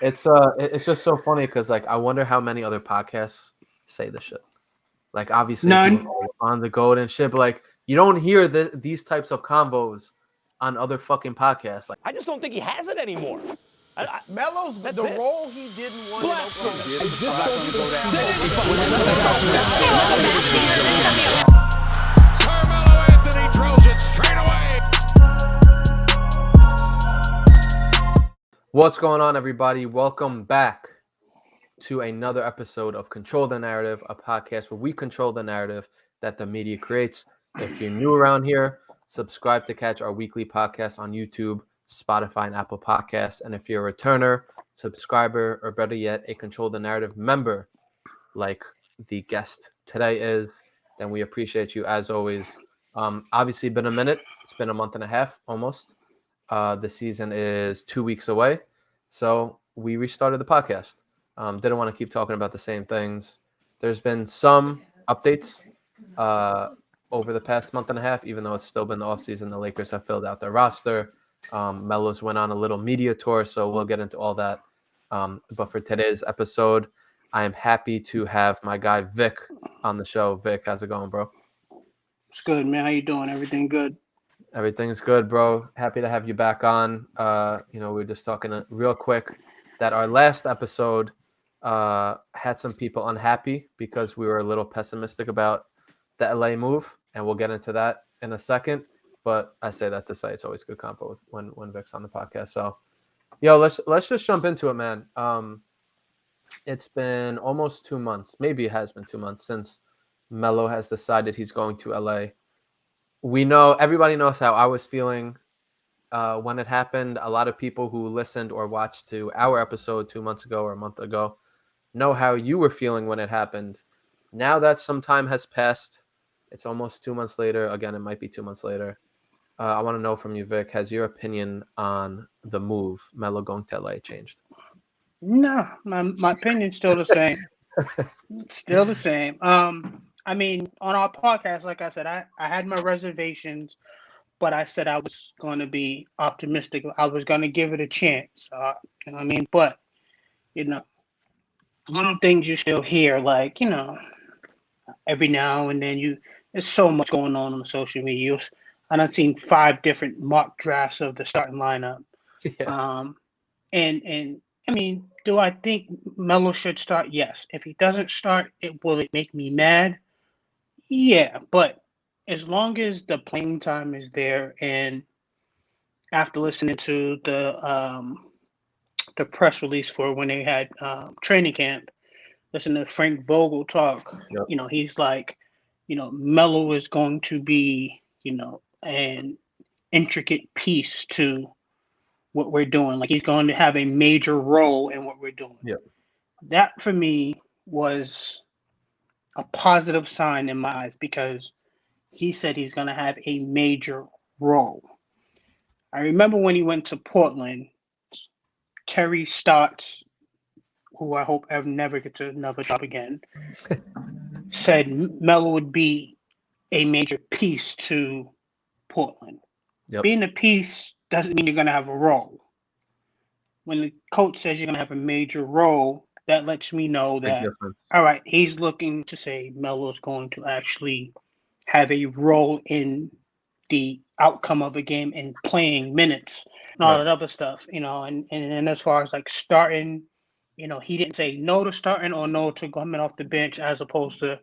It's just so funny because like I wonder how many other podcasts say this shit. Like obviously None. people on the goat and shit, but like you don't hear these types of convos on other fucking podcasts. Like I just don't think he has it anymore. Melo's the role he didn't want in Oklahoma City. Carmelo Anthony throws it straight away. what's going on, everybody? Welcome back to another episode of Control the Narrative, a podcast where we control the narrative that the media creates. If you're new around here, subscribe to catch our weekly podcast on YouTube, Spotify, and Apple Podcasts. And if you're a returner, subscriber, or better yet, a Control the Narrative member, like the guest today is, then we appreciate you as always. Obviously, been a minute. It's been a month and a half almost. The season is 2 weeks away. So we restarted the podcast. Didn't want to keep talking about the same things. There's been some updates over the past month and a half, even though it's still been the offseason. The Lakers have filled out their roster. Melo's went on a little media tour, so we'll get into all that. But for today's episode, I am happy to have my guy Vic on the show. Vic, how's it going, bro? It's good, man. How you doing? Everything good? Everything's good, bro. Happy to have you back on. We were just talking real quick that our last episode had some people unhappy because we were a little pessimistic about the LA move, and we'll get into that in a second. But I say that to say it's always good combo when Vic's on the podcast. So, let's just jump into it, man. It's been almost 2 months. Maybe it has been 2 months since Melo has decided he's going to LA. We know, everybody knows how I was feeling when it happened. A lot of people who listened or watched to our episode 2 months ago or a month ago know how you were feeling when it happened. Now that some time has passed, it's almost 2 months later. Again, it might be 2 months later. I want to know from you, Vic, has your opinion on the move, Melo going to LA, changed? No, my opinion's still the same. Still the same. I mean, on our podcast, like I said, I had my reservations, but I said I was going to be optimistic. I was going to give it a chance. You know what I mean? But, little things you still hear, like, every now and then there's so much going on social media. I've seen 5 different mock drafts of the starting lineup. Yeah. And I mean, do I think Melo should start? Yes. If he doesn't start, will it make me mad? Yeah, but as long as the playing time is there, and after listening to the press release for when they had training camp, listen to Frank Vogel talk. Yep. He's like, Melo is going to be, an intricate piece to what we're doing. Like, he's going to have a major role in what we're doing. Yep. That for me was a positive sign in my eyes, because he said he's going to have a major role. I remember when he went to Portland, Terry Stotts, who I hope never gets another job again, said Melo would be a major piece to Portland. Yep. Being a piece doesn't mean you're going to have a role. When the coach says you're going to have a major role, that lets me know that, all right, he's looking to say Melo's going to actually have a role in the outcome of a game and playing minutes and all that other stuff, and as far as like starting, he didn't say no to starting or no to coming off the bench, as opposed to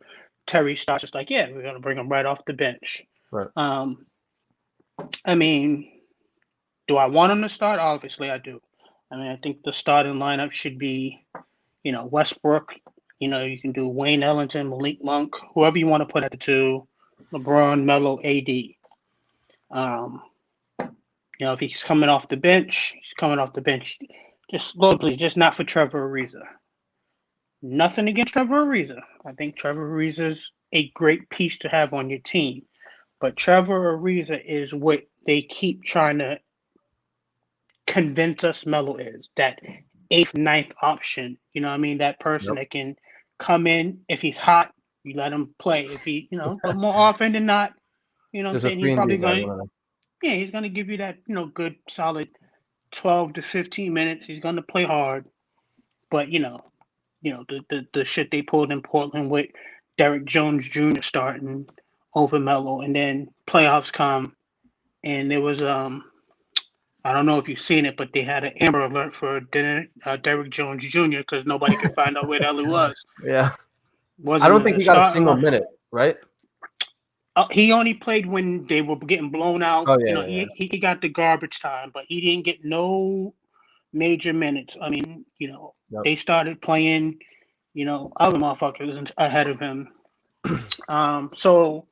Terry Stotts just like, yeah, we're going to bring him right off the bench. Right. I mean, do I want him to start? Obviously I do. I mean, I think the starting lineup should be, Westbrook. You can do Wayne Ellington, Malik Monk, whoever you want to put at the 2, LeBron, Melo, AD. If he's coming off the bench, he's coming off the bench. Just slowly, just not for Trevor Ariza. Nothing against Trevor Ariza. I think Trevor Ariza's a great piece to have on your team. But Trevor Ariza is what they keep trying to convince us Melo is. That 8th, 9th option. You know what I mean? That person that can come in. If he's hot, you let him play. If he, but more often than not, I'm saying, he's probably going to, he's going to give you that, good, solid 12 to 15 minutes. He's going to play hard. But the shit they pulled in Portland with Derrick Jones Jr. starting over Melo, and then playoffs come, and there was I don't know if you've seen it, but they had an Amber Alert for Derrick Jones Jr. because nobody could find out where the hell he was. Yeah. Wasn't I don't think he got a single starting minute, right? He only played when they were getting blown out. Oh, yeah, He got the garbage time, but he didn't get no major minutes. I mean, Yep. they started playing, other motherfuckers ahead of him. So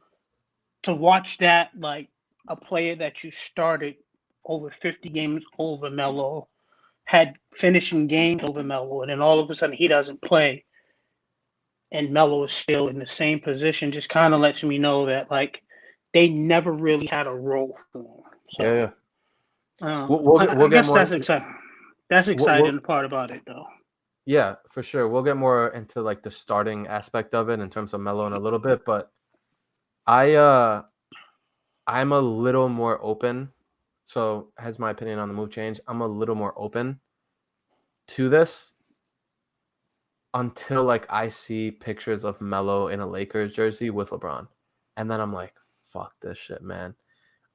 to watch that, like a player that you started over 50 games over Melo, had finishing games over Melo, and then all of a sudden he doesn't play, and Melo is still in the same position, just kind of lets me know that like they never really had a role for him. So, Yeah. I guess that's exciting. That's exciting part about it, though. Yeah, for sure. We'll get more into like the starting aspect of it in terms of Melo in a little bit, but I'm a little more open. So has my opinion on the move changed? I'm a little more open to this until like I see pictures of Melo in a Lakers jersey with LeBron, and then I'm like, fuck this shit, man.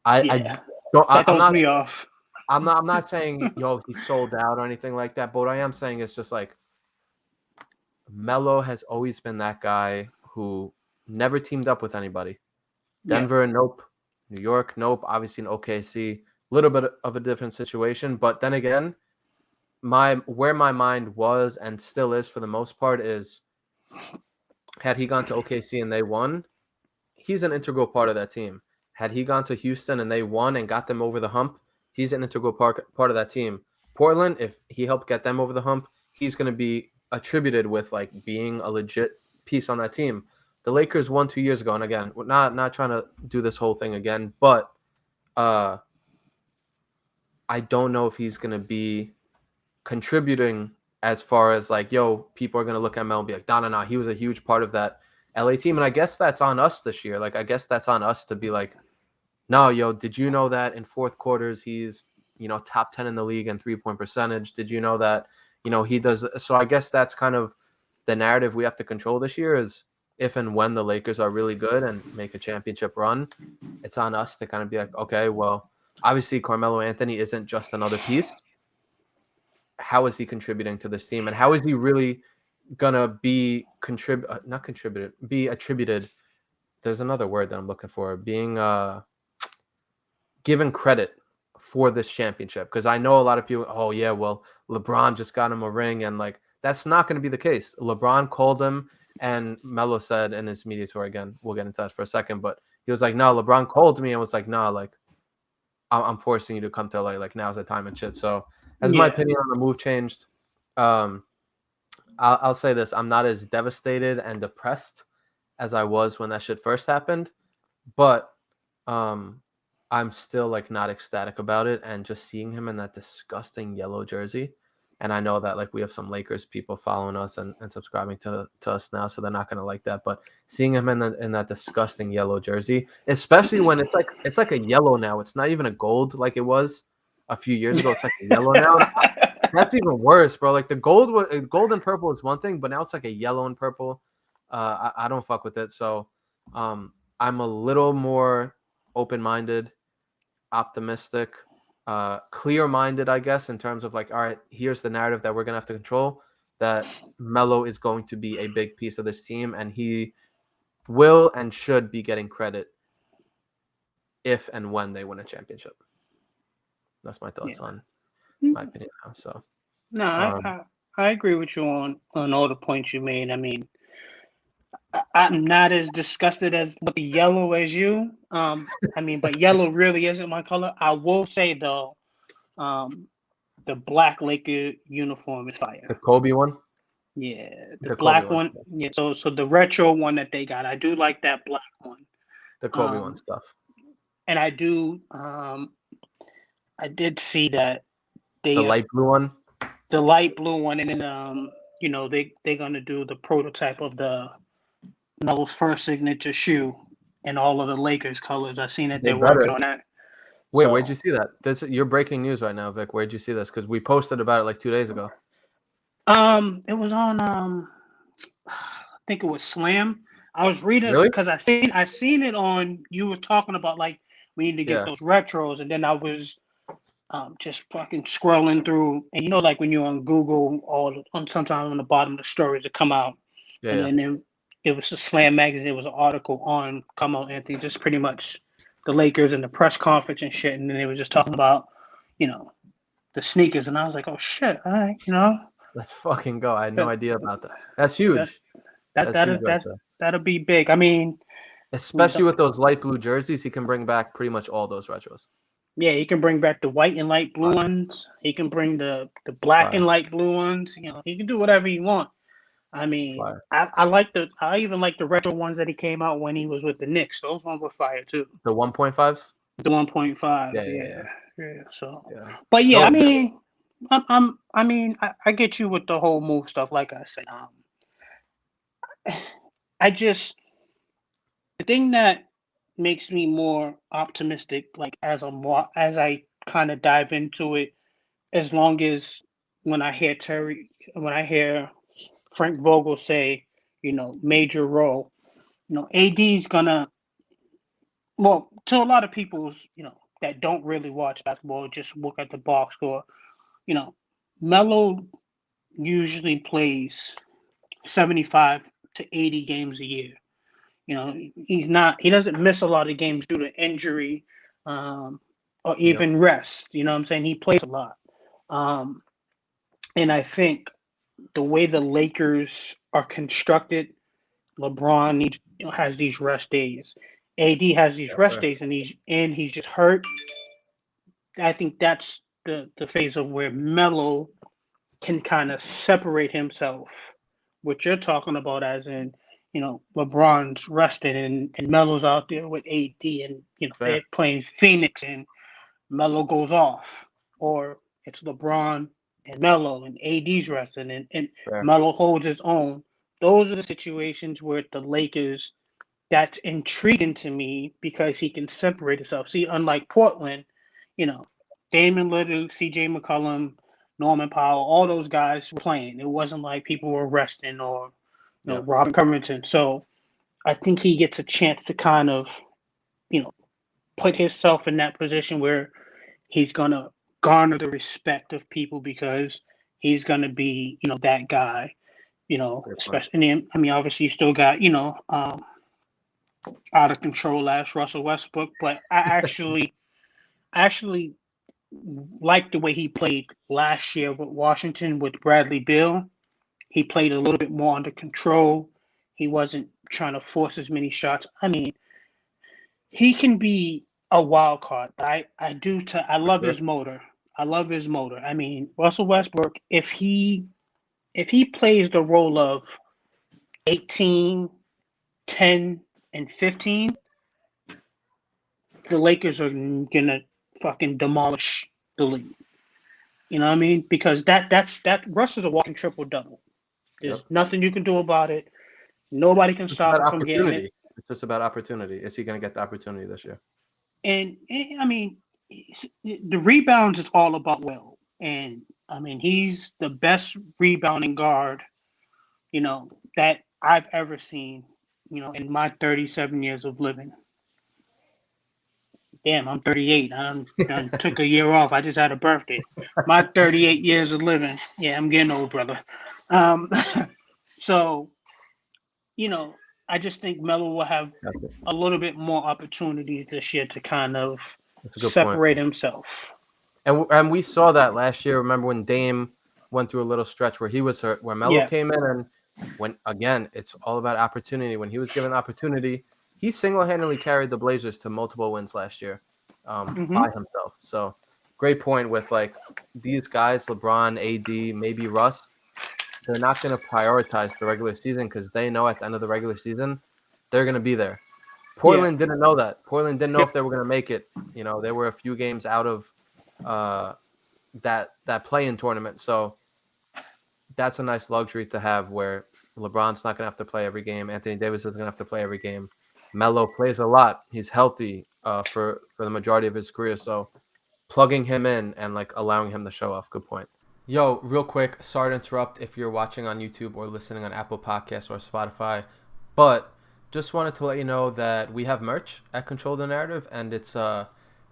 That throws me off. I'm not saying he's sold out or anything like that, but what I am saying is just like Melo has always been that guy who never teamed up with anybody. Denver, nope. New York, nope. Obviously in OKC, a little bit of a different situation, but then again, where my mind was and still is for the most part is, had he gone to OKC and they won, he's an integral part of that team. Had he gone to Houston and they won and got them over the hump, he's an integral part of that team. Portland, if he helped get them over the hump, he's going to be attributed with like being a legit piece on that team. The Lakers won 2 years ago, and again, we're not trying to do this whole thing again, but I don't know if he's going to be contributing as far as like, people are going to look at Mel and be like, no, he was a huge part of that LA team. And I guess that's on us this year. Like, I guess that's on us to be like, no, did you know that in fourth quarters he's, top 10 in the league in 3-point percentage? Did you know that, he does? So I guess that's kind of the narrative we have to control this year is if and when the Lakers are really good and make a championship run, it's on us to kind of be like, okay, well, obviously Carmelo Anthony isn't just another piece. How is he contributing to this team? And how is he really going to be attributed? There's another word that I'm looking for, being given credit for this championship. Because I know a lot of people, LeBron just got him a ring. And like, that's not going to be the case. LeBron called him and Melo said in his media tour, again, we'll get into that for a second, but he was like, no, LeBron called me and was like, no, like, I'm forcing you to come to LA. Like, now's the time and shit. So has my opinion on the move changed? I'll say this. I'm not as devastated and depressed as I was when that shit first happened, but I'm still like not ecstatic about it. And just seeing him in that disgusting yellow jersey, and I know that like we have some Lakers people following us and subscribing to us now, so they're not gonna like that. But seeing him in that disgusting yellow jersey, especially when it's like a yellow now, it's not even a gold like it was a few years ago. It's like a yellow now. That's even worse, bro. Like the gold and purple is one thing, but now it's like a yellow and purple. I don't fuck with it. So I'm a little more open-minded, optimistic, clear-minded, I guess, in terms of like, all right, here's the narrative that we're gonna have to control. That Melo is going to be a big piece of this team, and he will and should be getting credit if and when they win a championship. That's my thoughts on my opinion now. So no, I agree with you on all the points you made. I mean, I'm not as disgusted with the yellow as you. But yellow really isn't my color. I will say though, the black Laker uniform is fire. The Kobe one. Yeah, the black one. Yeah, so the retro one that they got, I do like that black one. The Kobe one stuff. And I do. I did see that the light blue one. The light blue one, and then they're gonna do the prototype of the Melo's first signature shoe in all of the Lakers colors. I seen that they're working on that. Wait, where'd you see that? You're breaking news right now, Vic. Where'd you see this? Because we posted about it like 2 days ago. It was on I think it was Slam. I was reading Really? because I seen it on. You were talking about like we need to get Yeah. those retros, and then I was just fucking scrolling through, and like when you're on Google, on sometimes on the bottom of the stories that come out, Yeah, and yeah. then it was a Slam magazine. It was an article on Carmelo Anthony, just pretty much the Lakers and the press conference and shit, and then they were just talking about, the sneakers, and I was like, oh shit, all right, Let's fucking go. I had no that idea about that. That's that huge. That's huge right there. that'll be big. I mean, Especially with those light blue jerseys, he can bring back pretty much all those retros. yeah, he can bring back the white and light blue ones. He can bring the black and light blue ones. He can do whatever he wants. I mean, I even like the retro ones that he came out when he was with the Knicks. Those ones were fire too. The 1.5s? The 1.5. Yeah. So, Yeah. but yeah, No, I mean, I get you with the whole move stuff. Like I said, the thing that makes me more optimistic, like as I kind of dive into it, as long as when I hear Frank Vogel say, major role, AD's gonna, well, to a lot of people's, that don't really watch basketball, just look at the box score, Melo usually plays 75 to 80 games a year. He doesn't miss a lot of games due to injury, or even rest. You know what I'm saying? He plays a lot. And I think the way the Lakers are constructed, LeBron has these rest days. AD has these rest days, and he's just hurt. I think that's the phase of where Melo can kind of separate himself. What you're talking about, as in, LeBron's rested and Melo's out there with AD, and they're playing Phoenix and Melo goes off, or it's LeBron and Melo and AD's resting and Melo holds his own. Those are the situations where the Lakers, that's intriguing to me because he can separate himself. See, unlike Portland, Damian Lillard, CJ McCollum, Norman Powell, all those guys were playing. It wasn't like people were resting or Robin Covington. So I think he gets a chance to kind of, put himself in that position where he's gonna garner the respect of people because he's gonna be, that guy. Especially. And I mean, obviously, you still got, out of control last Russell Westbrook, but I actually like the way he played last year with Washington with Bradley Beal. He played a little bit more under control. He wasn't trying to force as many shots. I mean, he can be a wild card. I love his motor. I love his motor. I mean, Russell Westbrook, if he plays the role of 18, 10, and 15, the Lakers are gonna fucking demolish the league. You know what I mean? Because that Russ is a walking triple double. There's nothing you can do about it. Nobody can stop him from getting it. It's just about opportunity. Is he going to get the opportunity this year? And I mean, the rebounds is all about Will. And I mean, he's the best rebounding guard, that I've ever seen, in my 37 years of living. Damn, I'm 38. I took a year off. I just had a birthday. My 38 years of living. Yeah, I'm getting old, brother. So, I just think Melo will have a little bit more opportunities this year to kind of separate himself. And we saw that last year. Remember when Dame went through a little stretch where he was hurt, where Melo came in, and when again, it's all about opportunity. When he was given opportunity, he single-handedly carried the Blazers to multiple wins last year by himself. So great point with like these guys, LeBron, AD, maybe Russ. They're not going to prioritize the regular season because they know at the end of the regular season, they're going to be there. Portland didn't know that. Portland didn't know if they were going to make it. They were a few games out of that play-in tournament. So that's a nice luxury to have where LeBron's not going to have to play every game. Anthony Davis isn't going to have to play every game. Melo plays a lot. He's healthy for the majority of his career. So plugging him in and like allowing him to show off. Good point. Yo, real quick, sorry to interrupt if you're watching on YouTube or listening on Apple Podcasts or Spotify, but just wanted to let you know that we have merch at Control the Narrative, and it's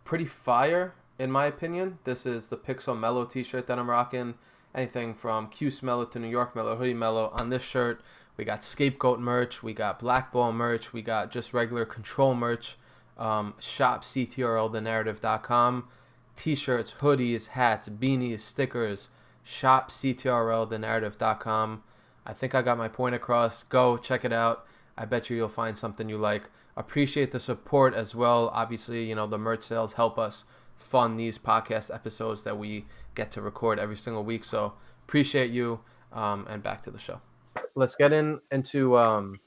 pretty fire, in my opinion. This is the Pixel Melo t-shirt that I'm rocking. Anything from Cuse Melo to New York Melo, Hoodie Melo. On this shirt, we got Scapegoat merch, we got Blackball merch, we got just regular Control merch. Shop CTRL the Narrative.com. T-shirts, hoodies, hats, beanies, stickers. Shop CTRL the Narrative.com. I think I got my point across. Go check it out. I bet you'll find something you like. Appreciate the support as well. Obviously, you know, the merch sales help us fund these podcast episodes that we get to record every single week. So appreciate you. And back to the show. Let's get into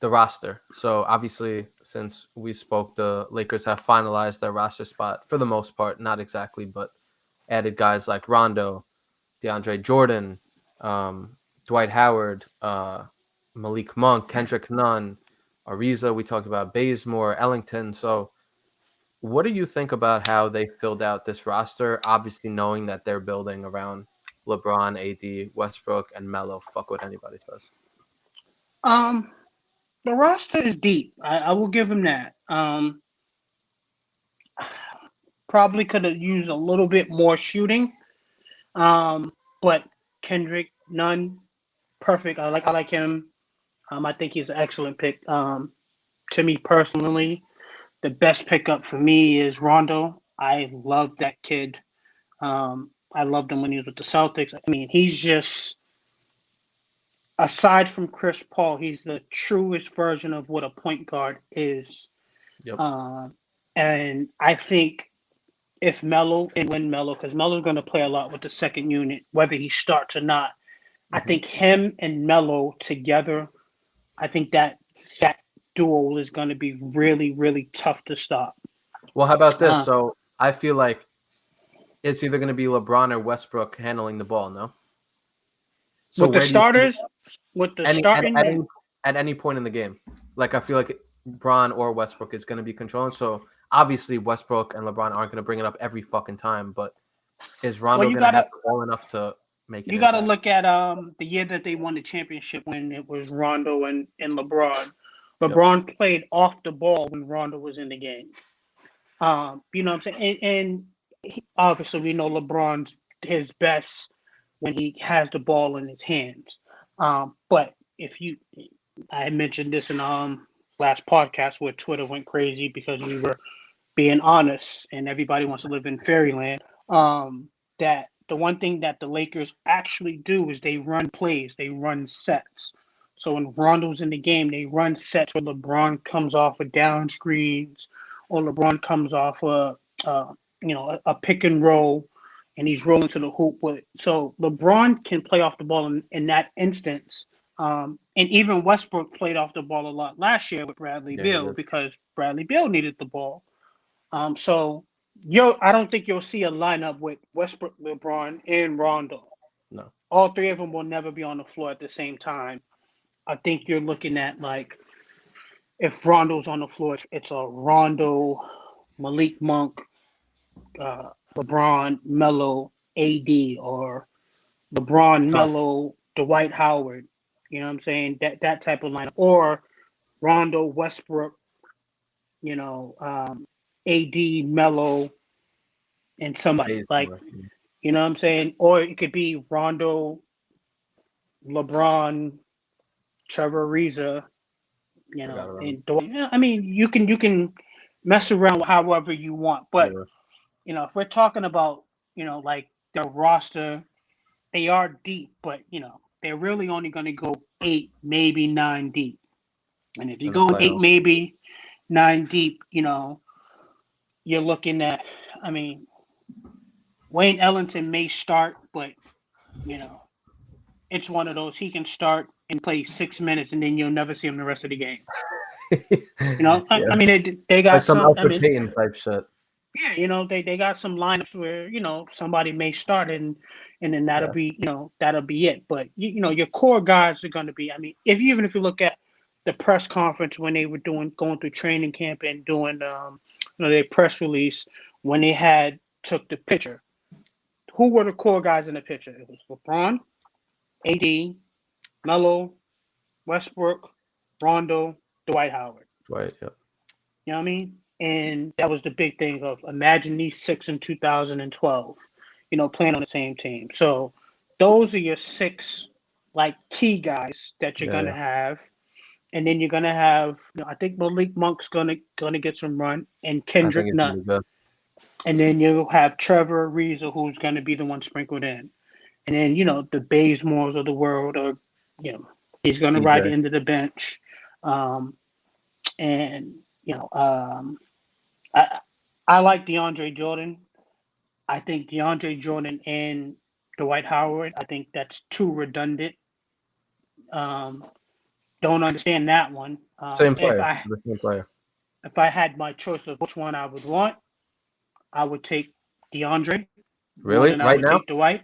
the roster. So obviously, since we spoke, the Lakers have finalized their roster spot for the most part. Not exactly, but added guys like Rondo, DeAndre Jordan, Dwight Howard, Malik Monk, Kendrick Nunn, Ariza. We talked about Bazemore, Ellington. So what do you think about how they filled out this roster? Obviously knowing that they're building around LeBron, AD, Westbrook, and Melo. Fuck what anybody says. The roster is deep. I will give him that. Probably could have used a little bit more shooting. But Kendrick Nunn, perfect. I like him. I think he's an excellent pick. To me personally, the best pickup for me is Rondo. I love that kid. I loved him when he was with the Celtics. I mean, he's just, aside from Chris Paul, he's the truest version of what a point guard is. Yep. And I think if Melo, and when Melo, because Melo's going to play a lot with the second unit, whether he starts or not, I think him and Melo together, I think that duo is going to be really, really tough to stop. Well, how about this? So I feel like it's either going to be LeBron or Westbrook handling the ball, no? So with the starters, with the starting at any point in the game, like I feel like LeBron or Westbrook is going to be controlling. So obviously Westbrook and LeBron aren't going to bring it up every fucking time, but is Rondo going to have the ball enough to make it? You got to look at the year that they won the championship when it was Rondo and LeBron. LeBron played off the ball when Rondo was in the game. You know what I'm saying? And obviously we know LeBron's his best when he has the ball in his hands. But I mentioned this in last podcast where Twitter went crazy because we were being honest and everybody wants to live in fairyland. That the one thing that the Lakers actually do is they run plays, they run sets. So when Rondo's in the game, they run sets where LeBron comes off of down screens or LeBron comes off a pick and roll and he's rolling to the hoop. So LeBron can play off the ball in that instance. And even Westbrook played off the ball a lot last year with Bradley Beal because Bradley Beal needed the ball. So I don't think you'll see a lineup with Westbrook, LeBron, and Rondo. No. All three of them will never be on the floor at the same time. I think you're looking at, like, if Rondo's on the floor, it's a Rondo, Malik Monk, LeBron, Melo, AD, or LeBron, Melo, Dwight Howard. You know what I'm saying? That type of lineup. Or Rondo, Westbrook, AD, Melo, and somebody. Like, you know what I'm saying? Or it could be Rondo, LeBron, Trevor Ariza, and I mean, you can mess around however you want, but if we're talking about like the roster, they are deep, but they're really only going to go 8, maybe 9 deep, and if you go 8, maybe 9 deep, you're looking at, I mean, Wayne Ellington may start, but it's one of those, he can start and play 6 minutes and then you'll never see him the rest of the game. I mean, they got like some Alfred Payton type shit. Yeah, they got some lineups where somebody may start and then that'll be that'll be it. But your core guys are going to be. I mean, even if you look at the press conference when they were going through training camp and doing their press release when they took the picture, who were the core guys in the picture? It was LeBron, AD, Melo, Westbrook, Rondo, Dwight Howard. Dwight, yep. You know what I mean? And that was the big thing of imagine these six in 2012, playing on the same team. So those are your six like key guys that you're gonna have. And then you're gonna have, I think Malik Monk's gonna get some run, and Kendrick Nunn. And then you'll have Trevor Ariza, who's gonna be the one sprinkled in. And then the Bazemores of the world, or he's gonna ride the end of the bench. I like DeAndre Jordan. I think DeAndre Jordan and Dwight Howard, I think that's too redundant. Don't understand that one. Same player. The same player. If I had my choice of which one I would want, I would take DeAndre. Really? Right now? Take Dwight.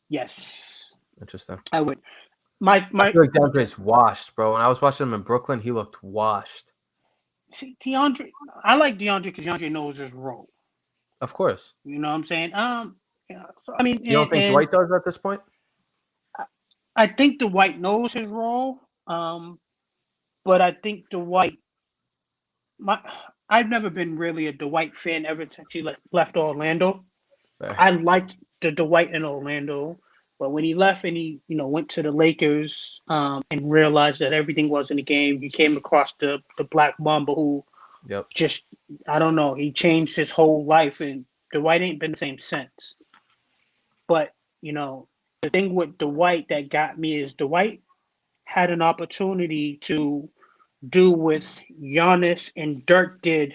Yes. Interesting. I would. I feel like DeAndre's washed, bro. When I was watching him in Brooklyn, he looked washed. See, DeAndre, I like DeAndre because DeAndre knows his role. Of course. You know what I'm saying? So, you don't think Dwight does at this point? I think Dwight knows his role. But I think Dwight, I've never been really a Dwight fan ever since he left Orlando. Fair. I liked the Dwight in Orlando, but when he left and he, went to the Lakers, and realized that everything wasn't a game, he came across the Black Mamba who just, I don't know, he changed his whole life, and Dwight ain't been the same since. But, the thing with Dwight that got me is Dwight had an opportunity to do what Giannis and Dirk did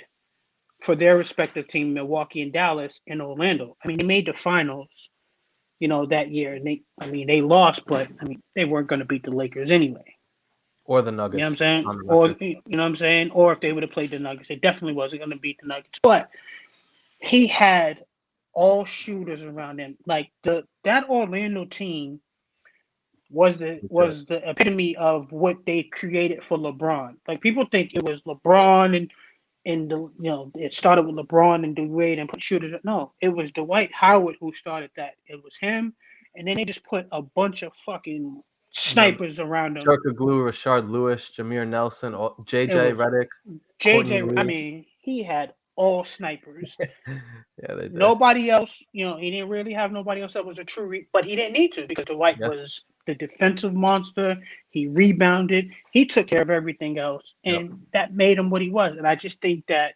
for their respective team, Milwaukee and Dallas, in Orlando. I mean, they made the finals, that year. And they lost, but they weren't going to beat the Lakers anyway. Or the Nuggets. You know what I'm saying? Or, you know what I'm saying? Or if they would have played the Nuggets, they definitely wasn't going to beat the Nuggets. But he had all shooters around him. Like that Orlando team was the epitome of what they created for LeBron. Like people think it was LeBron and it started with LeBron and Dwayne and put shooters. No, it was Dwight Howard who started that. It was him, and then they just put a bunch of fucking snipers around him. Turk Glue, Rashard Lewis, Jameer Nelson, JJ Redick. JJ, he had all snipers. Yeah, they did. Nobody else, he didn't really have nobody else that was a true but he didn't need to because Dwight was the defensive monster. He rebounded. He took care of everything else, and that made him what he was. And I just think that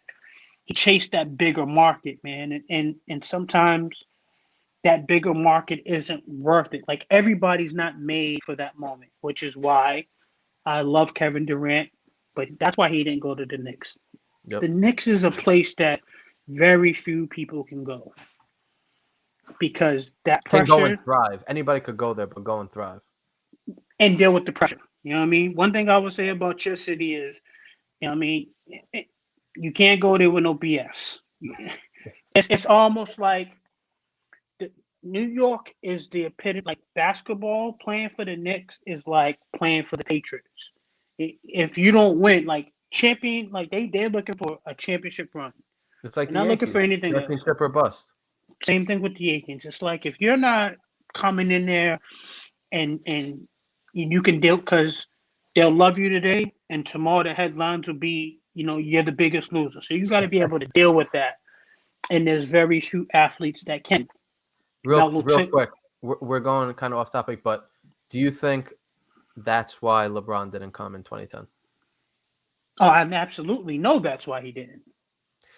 he chased that bigger market, man. And sometimes that bigger market isn't worth it. Like everybody's not made for that moment, which is why I love Kevin Durant, but that's why he didn't go to the Knicks. Yep. The Knicks is a place that very few people can go. Because that pressure can go and thrive. Anybody could go there, but go and thrive and deal with the pressure. You know what I mean? One thing I would say about your city is, you can't go there with no BS. It's almost like New York is the epitome. Like basketball, playing for the Knicks is like playing for the Patriots. If you don't win, like champion, like they're looking for a championship run. It's like they're not looking for anything championship else. Or bust. Same thing with the Yankees. It's like if you're not coming in there and you can deal because they'll love you today and tomorrow the headlines will be, you're the biggest loser. So you got to be able to deal with that. And there's very few athletes that can. Real quick, we're going kind of off topic, but do you think that's why LeBron didn't come in 2010? Oh, I absolutely know that's why he didn't.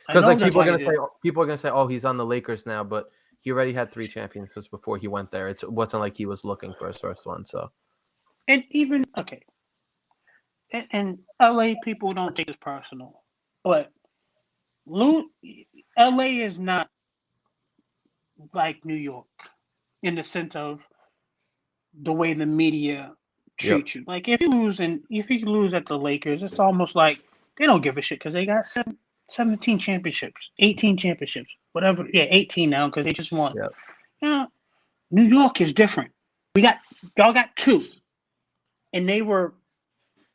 Because like people are gonna say, oh, he's on the Lakers now, but he already had 3 championships before he went there. It wasn't like he was looking for his first one. So, and even and LA people don't take this personal, but LA is not like New York in the sense of the way the media treat you. Like if you lose at the Lakers, it's almost like they don't give a shit because they got 17 championships, 18 championships, whatever. Yeah, 18 now because they just won. Yep. New York is different. Y'all got 2, and they were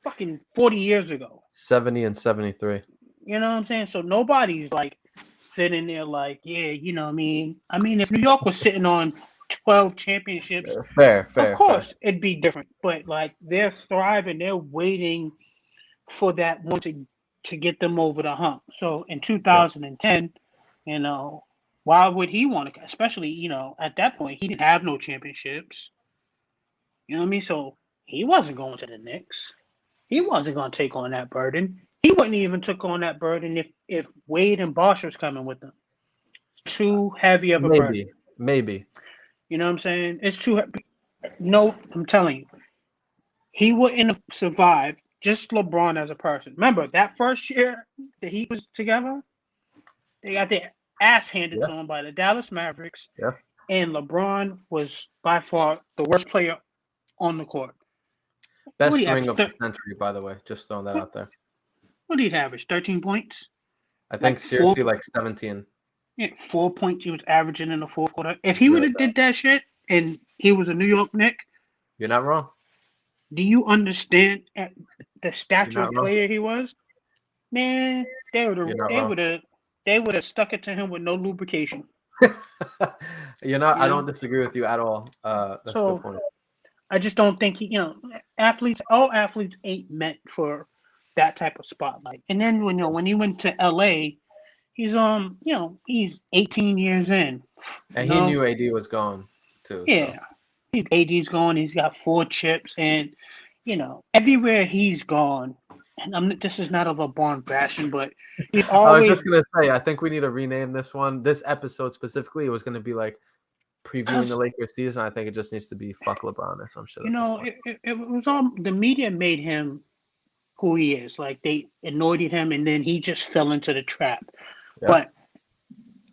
fucking 40 years ago. 70 and 73. You know what I'm saying? So nobody's like sitting there like, yeah, you know what I mean? I mean, if New York was sitting on 12 championships, Fair. of course it'd be different. But like they're thriving, they're waiting for that one to get them over the hump. So in 2010, you know, why would he want to? Especially, you know, at that point he didn't have no championships. You know what I mean? So he wasn't going to the Knicks. He wasn't going to take on that burden. He wouldn't even took on that burden if Wade and Bosh was coming with them. Too heavy of a burden. Maybe. You know what I'm saying? It's too heavy. No, I'm telling you, he wouldn't have survived. Just LeBron as a person. Remember that first year that he was together, they got their ass handed to them by the Dallas Mavericks. Yeah. And LeBron was by far the worst player on the court. Best ring of the century, by the way. Just throwing that out there. What did he average? 13 points? I think seriously like 17. Yeah, 4 points he was averaging in the fourth quarter. If he would have did that shit and he was a New York Knick, you're not wrong. Do you understand the stature of player he was? Man, they would have stuck it to him with no lubrication. You're not. I don't disagree with you at all. That's a good point. I just don't think all athletes ain't meant for that type of spotlight. And then when he went to LA, he's he's 18 years in. And he knew AD was gone too. Yeah. So. AD's gone, he's got 4 chips, and everywhere he's gone, and this is not a LeBron bashing, but he's always. I was just gonna say, I think we need to rename this one. This episode specifically, it was gonna be like previewing the Lakers season. I think it just needs to be fuck LeBron or some shit. It was all the media made him who he is. Like they anointed him, and then he just fell into the trap. Yeah. But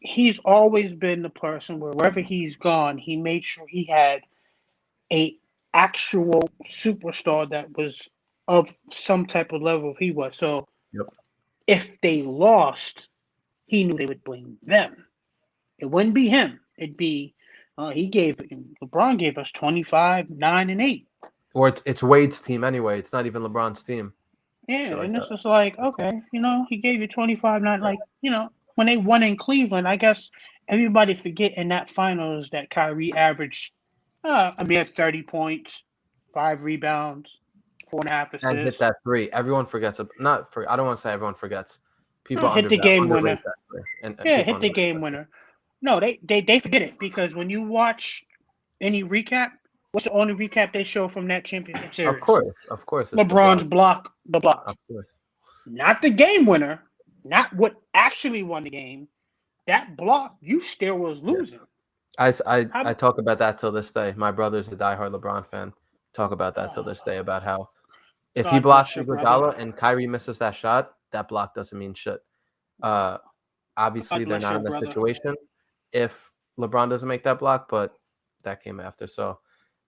he's always been the person where wherever he's gone, he made sure he had a actual superstar that was of some type of level he was. So if they lost, he knew they would blame them. It wouldn't be him. It'd be LeBron gave us 25, 9, and 8. Or it's Wade's team anyway. It's not even LeBron's team. Yeah, and it's just like, okay, he gave you 25, 9, like, when they won in Cleveland, I guess everybody forget in that finals that Kyrie averaged a mere 30 points, 5 rebounds, 4.5 assists. And hit that 3. Everyone forgets. I don't want to say everyone forgets. People hit the game winner. Hit the game winner. No, they forget it because when you watch any recap, what's the only recap they show from that championship series? Of course. LeBron's block. The block. Of course. Not the game winner. Not what actually won the game. That block, you still was losing. I talk about that till this day. My brother's a diehard LeBron fan. Talk about that till this day about how if he blocks Iguodala and Kyrie misses that shot, that block doesn't mean shit. Obviously, they're not in this situation if LeBron doesn't make that block, but that came after. So,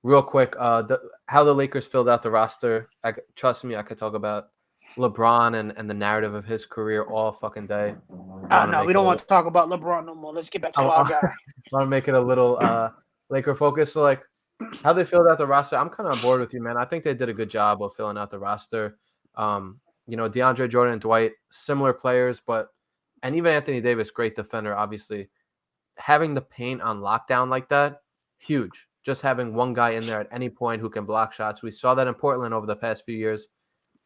real quick, how the Lakers filled out the roster. Trust me, I could talk about LeBron and the narrative of his career all fucking day. No, we don't want to talk about LeBron no more. Let's get back to our guy. I want to make it a little Laker focus. So, like, how they filled out the roster, I'm kind of on board with you, man. I think they did a good job of filling out the roster. DeAndre Jordan and Dwight, similar players, and even Anthony Davis, great defender, obviously. Having the paint on lockdown like that, huge. Just having one guy in there at any point who can block shots. We saw that in Portland over the past few years.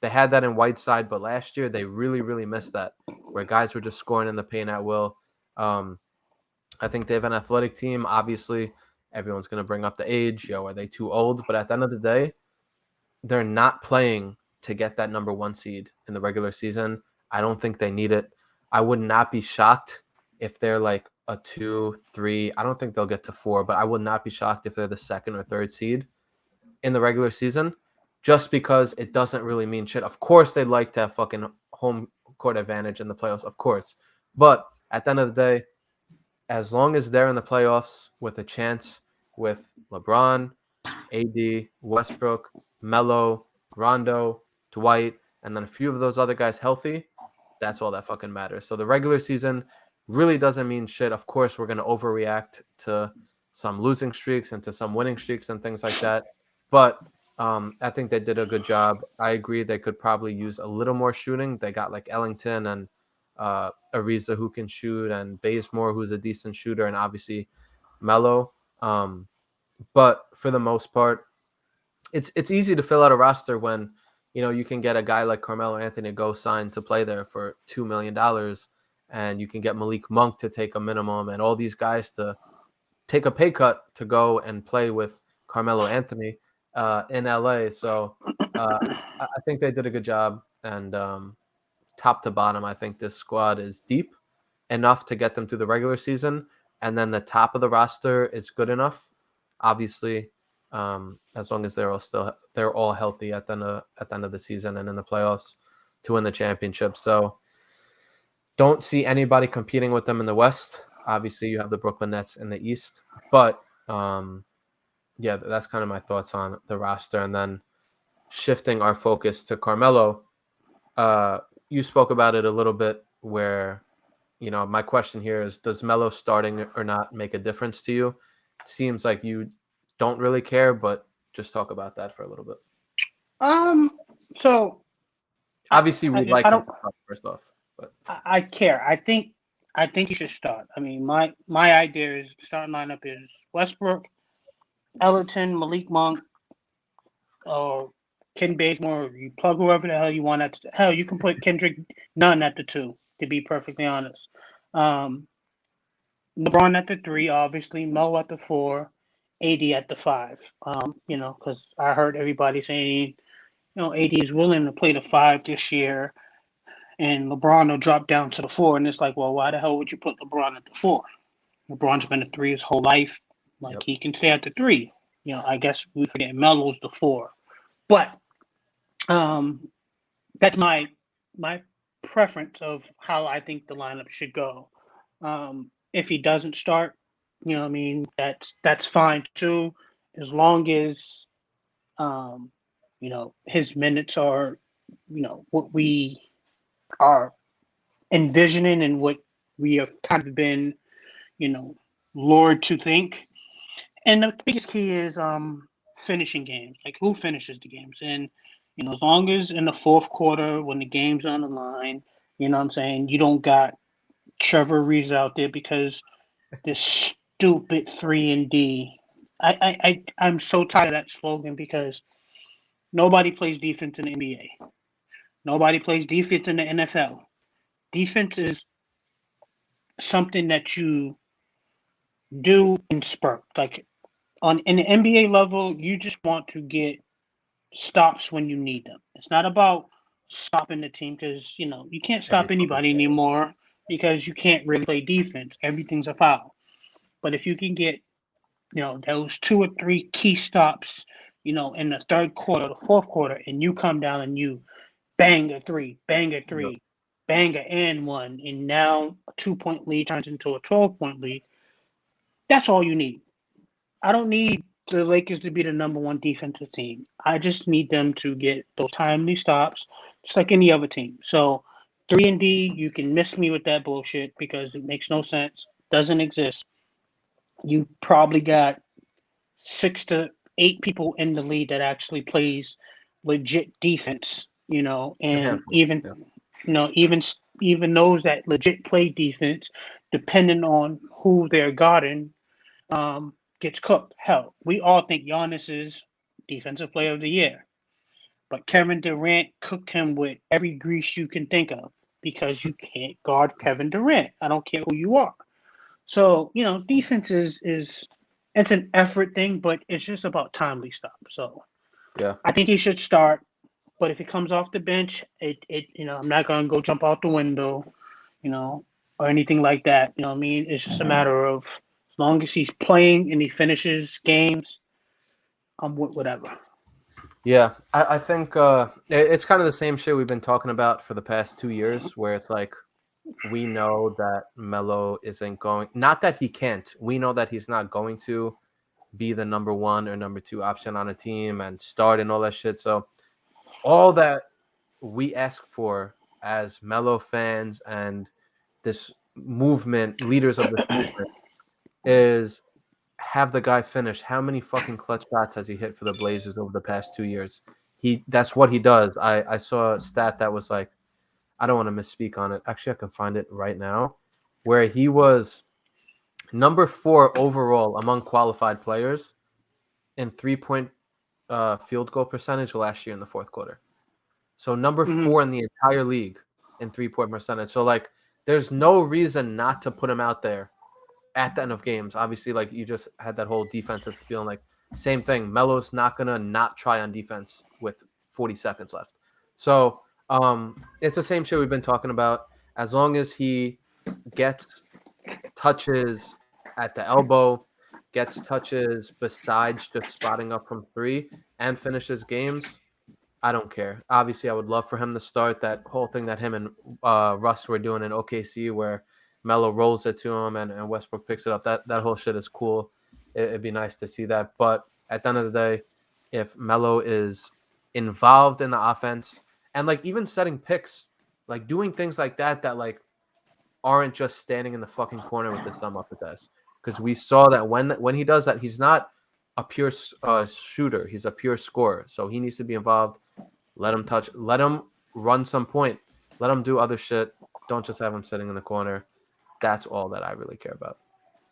They had that in Whiteside, but last year they really, really missed that, where guys were just scoring in the paint at will. I think they have an athletic team. Obviously, everyone's going to bring up the age. Are they too old? But at the end of the day, they're not playing to get that number 1 seed in the regular season. I don't think they need it. I would not be shocked if they're like a 2, 3. I don't think they'll get to 4, but I would not be shocked if they're the 2nd or 3rd seed in the regular season, just because it doesn't really mean shit. Of course, they'd like to have fucking home court advantage in the playoffs, of course. But at the end of the day, as long as they're in the playoffs with a chance with LeBron, AD, Westbrook, Melo, Rondo, Dwight, and then a few of those other guys healthy, that's all that fucking matters. So the regular season really doesn't mean shit. Of course, we're going to overreact to some losing streaks and to some winning streaks and things like that. But I think they did a good job. I agree they could probably use a little more shooting. They got like Ellington and Ariza who can shoot, and Bazemore who's a decent shooter, and obviously Melo. But for the most part, it's easy to fill out a roster when you can get a guy like Carmelo Anthony go sign to play there for $2 million, and you can get Malik Monk to take a minimum, and all these guys to take a pay cut to go and play with Carmelo Anthony in LA. So I think they did a good job, and top to bottom, I think this squad is deep enough to get them through the regular season, and then the top of the roster is good enough. Obviously, as long as they're all healthy at the end of the season and in the playoffs to win the championship. So don't see anybody competing with them in the West. Obviously, you have the Brooklyn Nets in the East, but yeah, that's kind of my thoughts on the roster. And then shifting our focus to Carmelo, you spoke about it a little bit where, my question here is, does Melo starting or not make a difference to you? It seems like you don't really care, but just talk about that for a little bit. So obviously we like him first off, but I care. I think he should start. I mean, my idea is starting lineup is Westbrook, Ellerton, Malik Monk, or Ken Bazemore. You plug whoever the hell you want at hell. You can put Kendrick Nunn at the 2, to be perfectly honest. LeBron at the 3, obviously. Melo at the 4, AD at the 5. Because I heard everybody saying, AD is willing to play the 5 this year, and LeBron will drop down to the 4. And it's like, well, why the hell would you put LeBron at the 4? LeBron's been a 3 his whole life. Like, He can stay at the 3. I guess we forget Melo's the 4. But that's my preference of how I think the lineup should go. If he doesn't start, that's fine too, as long as his minutes are what we are envisioning and what we have kind of been lured to think. And the biggest key is finishing games, like who finishes the games. And as long as in the fourth quarter when the game's on the line, you don't got Trevor Ariza out there because this stupid 3-and-D. I'm so tired of that slogan because nobody plays defense in the NBA. Nobody plays defense in the NFL. Defense is something that you do in spurts. Like in the NBA level, you just want to get stops when you need them. It's not about stopping the team because you can't stop anybody anymore because you can't really play defense. Everything's a foul. But if you can get those 2 or 3 key stops, in the third quarter, the fourth quarter, and you come down and you bang a 3, bang a 3, bang a and 1, and now a 2-point lead turns into a 12-point lead. That's all you need. I don't need the Lakers to be the number 1 defensive team. I just need them to get those timely stops, just like any other team. So 3-and-D, you can miss me with that bullshit because it makes no sense. Doesn't exist. You probably got 6 to 8 people in the league that actually plays legit defense, and even those that legit play defense, depending on who they're guarding, gets cooked. Hell, we all think Giannis is Defensive Player of the Year, but Kevin Durant cooked him with every grease you can think of because you can't guard Kevin Durant. I don't care who you are. So, defense is it's an effort thing, but it's just about timely stuff. So, yeah, I think he should start. But if he comes off the bench, I'm not gonna go jump out the window, or anything like that. It's just a matter of as long as he's playing and he finishes games, I'm with whatever. Yeah, I think it's kind of the same shit we've been talking about for the past 2 years, where it's like we know that Melo isn't going. Not that he can't. We know that he's not going to be the number 1 or number 2 option on a team and start and all that shit. So all that we ask for as Melo fans and this movement, leaders of this movement, is have the guy finish. How many fucking clutch shots has he hit for the Blazers over the past 2 years? That's what he does. I saw a stat that was like, I don't want to misspeak on it. Actually, I can find it right now, where he was number 4 overall among qualified players in 3-point field goal percentage last year in the fourth quarter. So number 4 in the entire league in 3-point percentage. So like, there's no reason not to put him out there at the end of games. Obviously, like you just had that whole defensive feeling. Like same thing. Melo's not gonna not try on defense with 40 seconds left. So it's the same shit we've been talking about. As long as he gets touches at the elbow, gets touches besides just spotting up from 3, and finishes games, I don't care. Obviously, I would love for him to start that whole thing that him and Russ were doing in OKC, where Melo rolls it to him and Westbrook picks it up. That whole shit is cool. It'd be nice to see that. But at the end of the day, if Melo is involved in the offense and like even setting picks, like doing things like that like aren't just standing in the fucking corner with his thumb up his ass. Because we saw that when he does that, he's not a pure shooter. He's a pure scorer. So he needs to be involved. Let him touch. Let him run some point. Let him do other shit. Don't just have him sitting in the corner. That's all that I really care about.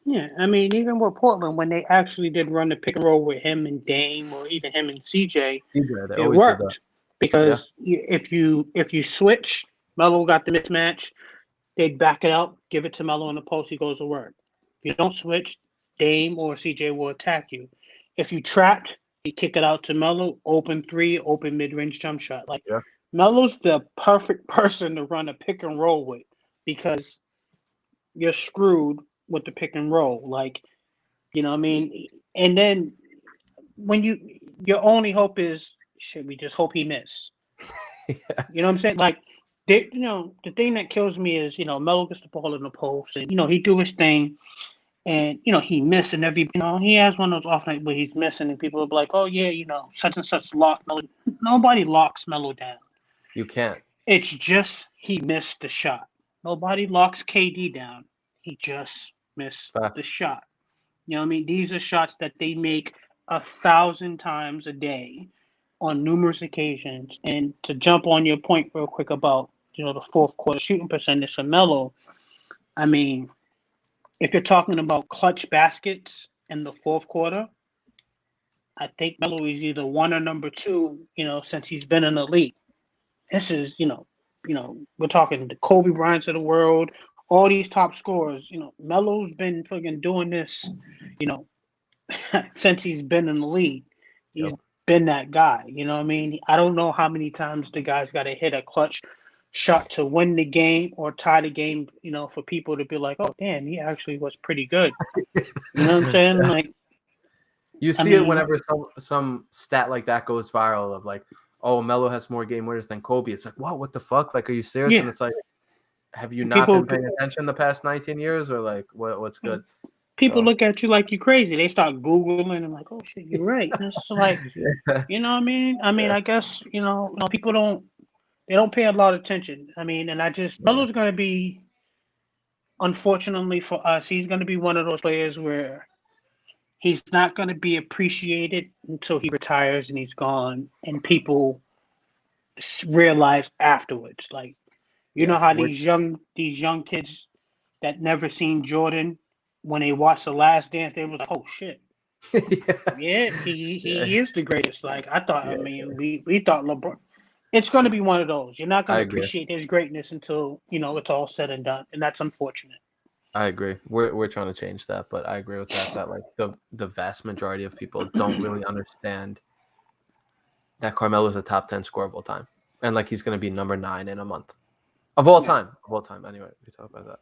Yeah, I mean, even with Portland, when they actually did run the pick and roll with him and Dame, or even him and CJ, it worked. Because if you switch, Melo got the mismatch. They'd back it up, give it to Melo in the post. He goes to work. If you don't switch, Dame or CJ will attack you. If you trapped, you kick it out to Melo, open 3, open mid-range jump shot. Like Melo's the perfect person to run a pick and roll with, because you're screwed with the pick and roll. Like, you know what I mean? And then when your only hope is, shit, we just hope he miss. You know what I'm saying? Like, the thing that kills me is, Melo gets the ball in the post and, he do his thing. And, he missed and he has one of those off nights where he's missing and people are like, oh, yeah, such and such locked Melo. Nobody locks Melo down. You can't. It's just he missed the shot. Nobody locks KD down. He just missed the shot. You know what I mean? These are shots that they make 1,000 times a day on numerous occasions. And to jump on your point real quick about, the fourth quarter shooting percentage for Melo, I mean, if you're talking about clutch baskets in the fourth quarter, I think Melo is either 1 or number 2, since he's been in the league. This is, we're talking the Kobe Bryants of the world, all these top scorers. Melo's been fucking doing this, since he's been in the league. He's been that guy. You know what I mean? I don't know how many times the guy's got to hit a clutch shot to win the game or tie the game, for people to be like, oh, damn, he actually was pretty good. You know what I'm saying? Like, you see it whenever some stat like that goes viral of like, oh, Melo has more game winners than Kobe. It's like, what the fuck? Like, are you serious? And it's like, have you not been paying attention the past 19 years, or like, what's good? People look at you like you're crazy. They start Googling and like, oh shit, you're right. And it's like, you know what I mean? I mean, I guess, people don't pay a lot of attention. I mean, and Melo's going to be, unfortunately for us, he's going to be one of those players where he's not going to be appreciated until he retires and he's gone, and people realize afterwards. Like, you know how these young kids that never seen Jordan, when they watch The Last Dance, they was like, "Oh shit, he is the greatest." Like, I thought. I mean, we thought LeBron. It's going to be one of those. You're not going to appreciate his greatness until it's all said and done, and that's unfortunate. I agree. We're trying to change that, but I agree with that. That like the vast majority of people don't really understand that Carmelo is a top 10 scorer of all time, and like he's going to be number 9 in a month of all time. Anyway, we talk about that.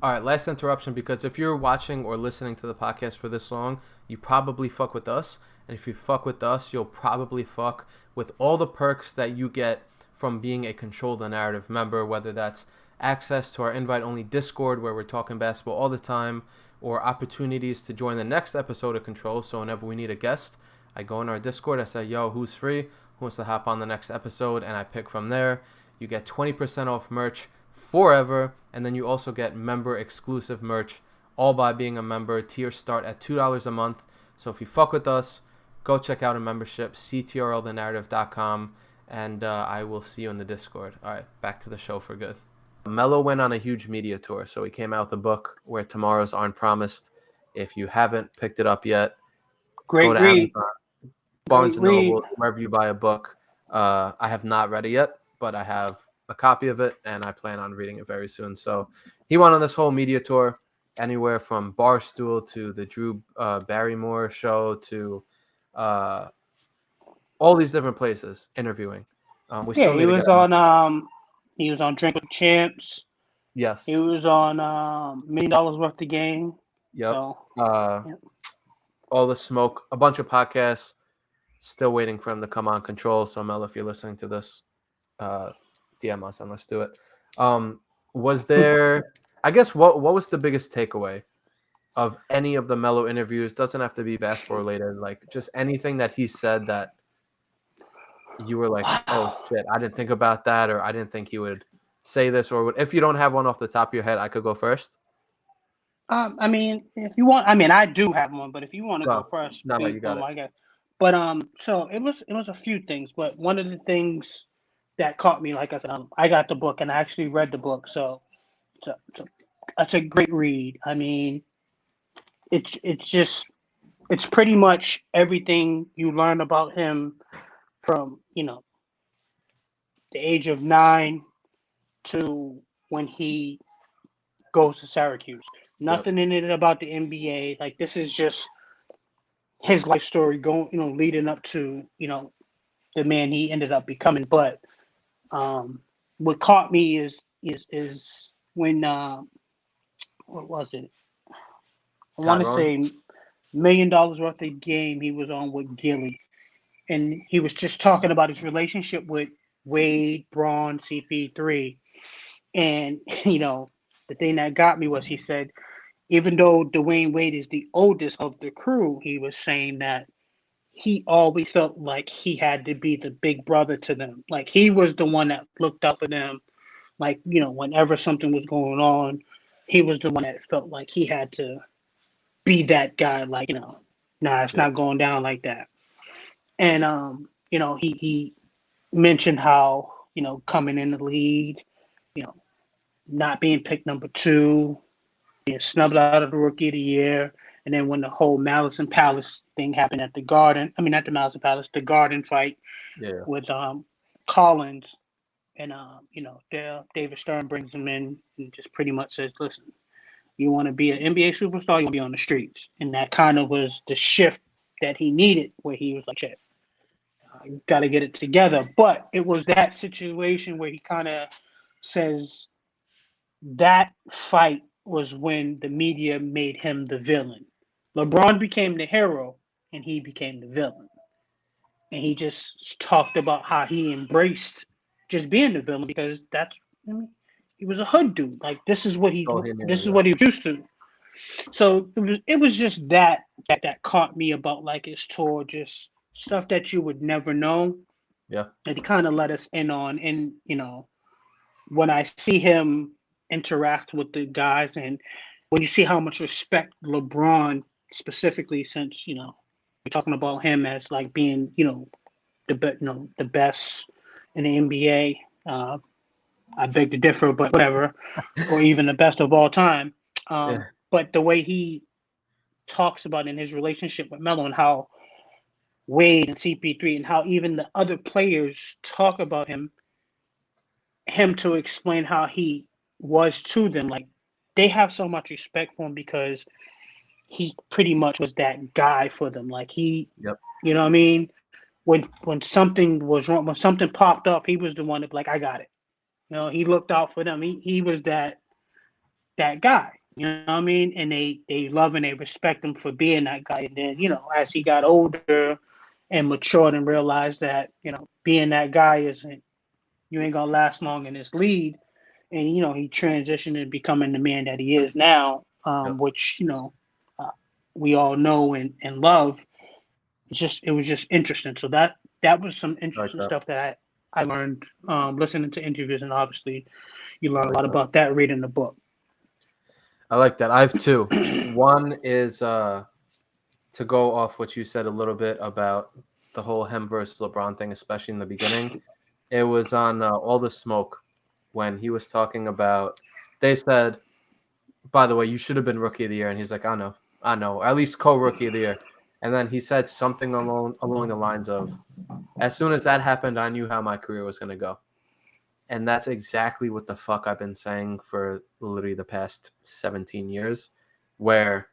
All right, last interruption, because if you're watching or listening to the podcast for this long, you probably fuck with us, and if you fuck with us, you'll probably fuck with all the perks that you get from being a Control the Narrative member, whether that's access to our invite-only Discord where we're talking basketball all the time, or opportunities to join the next episode of Control. So whenever we need a guest, I go in our Discord, I say, yo, who's free? Who wants to hop on the next episode? And I pick from there. You get 20% off merch forever, and then you also get member-exclusive merch, all by being a member. Tiers start at $2 a month. So if you fuck with us, go check out a membership, CTRL the Narrative.com, and I will see you in the Discord. All right, back to the show for good. Melo went on a huge media tour, so he came out with a book Where Tomorrows Aren't Promised. If you haven't picked it up yet, go Great to read. Amazon, Barnes & Great read. Noble, wherever you buy a book. I have not read it yet, but I have a copy of it, and I plan on reading it very soon. So he went on this whole media tour, anywhere from Barstool to the Drew Barrymore show to all these different places interviewing. We Yeah, still need he to was get him. on he was on Drink with Champs. Yes. He was on $1 Million Worth of Game. Yep. So, yep. All the smoke, a bunch of podcasts. Still waiting for him to come on Control. So Mel, if you're listening to this, DM us and let's do it. Was there? I guess what was the biggest takeaway of any of the Melo interviews? Doesn't have to be basketball related. Like just anything that he said that you were like, oh shit, I didn't think about that, or I didn't think he would say this, or if you don't have one off the top of your head, I could go first. I mean, if you want, I mean, I do have one, but if you want to go first, no, you got it. I guess. But so it was a few things, but one of the things that caught me, like I said, I got the book and I actually read the book, so it's a great read. I mean, it's pretty much everything you learn about him from the age of 9 to when he goes to Syracuse. Nothing in it about the NBA. Like this is just his life story going, leading up to, the man he ended up becoming. But what caught me is when what was it? I want to say $1 Million Worth of Game he was on with Gilly. And he was just talking about his relationship with Wade, Braun, CP3. And, the thing that got me was he said, even though Dwayne Wade is the oldest of the crew, he was saying that he always felt like he had to be the big brother to them. Like he was the one that looked out for them. Like, whenever something was going on, he was the one that felt like he had to be that guy. Like, it's not going down like that. And, he mentioned how, coming in the lead, not being picked number 2, being snubbed out of the Rookie of the Year. And then when the whole Malice and Palace thing happened at the Garden, I mean, not the Malice and Palace, the Garden fight with Collins. And, David Stern brings him in and just pretty much says, listen, you want to be an NBA superstar, you want to be on the streets. And that kind of was the shift that he needed, where he was like, shit, you got to get it together. But it was that situation where he kind of says that fight was when the media made him the villain. LeBron became the hero and he became the villain. And he just talked about how he embraced just being the villain because he was a hood dude. Like this is what he was used to. So it was just that caught me about like his tour, just stuff that you would never know. Yeah. That he kind of let us in on. And when I see him interact with the guys, and when you see how much respect LeBron specifically, since we're talking about him as like being the best in the NBA. I beg to differ, but whatever, or even the best of all time. But the way he talks about in his relationship with Melo and how Wade and CP3 and how even the other players talk about him to explain how he was to them. Like they have so much respect for him because he pretty much was that guy for them. Like he, you know what I mean? When something was wrong, when something popped up, he was the one that like, I got it. He looked out for them. He was that guy. You know what I mean? And they love and they respect him for being that guy. And then, as he got older and matured and realized that, being that guy you ain't gonna last long in this league. And, he transitioned and becoming the man that he is now, which, we all know and love. It was just interesting. So that was some interesting stuff that I learned listening to interviews, and obviously you learn a lot about that reading the book. I like that. I have 2. One is to go off what you said a little bit about the whole him versus LeBron thing, especially in the beginning. It was on All the Smoke when he was talking about. They said, by the way, you should have been Rookie of the Year, and he's like, I know, at least co-Rookie of the Year. And then he said something along the lines of, as soon as that happened, I knew how my career was going to go. And that's exactly what the fuck I've been saying for literally the past 17 years, where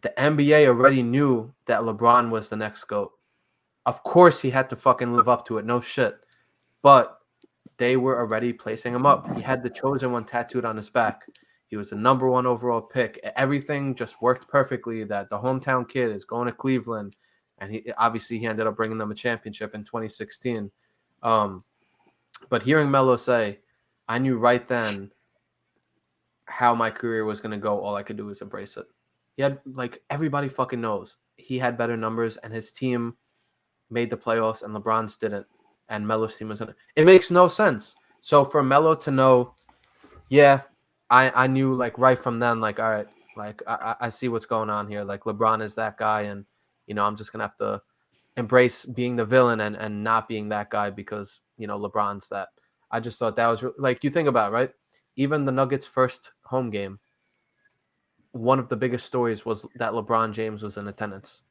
the NBA already knew that LeBron was the next GOAT. Of course, he had to fucking live up to it. No shit. But they were already placing him up. He had the chosen one tattooed on his back. He was the number 1 overall pick. Everything just worked perfectly. That the hometown kid is going to Cleveland, and he ended up bringing them a championship in 2016. But hearing Melo say, I knew right then how my career was going to go. All I could do was embrace it. He had, like, everybody fucking knows he had better numbers, and his team made the playoffs, and LeBron's didn't, and Melo's team was in it. It makes no sense. So for Melo to know, yeah, I knew, like, right from then, like, all right, like, I see what's going on here. Like, LeBron is that guy, and, I'm just going to have to embrace being the villain and not being that guy because, LeBron's that. I just thought that was, like, you think about it, right? Even the Nuggets' first home game, one of the biggest stories was that LeBron James was in attendance,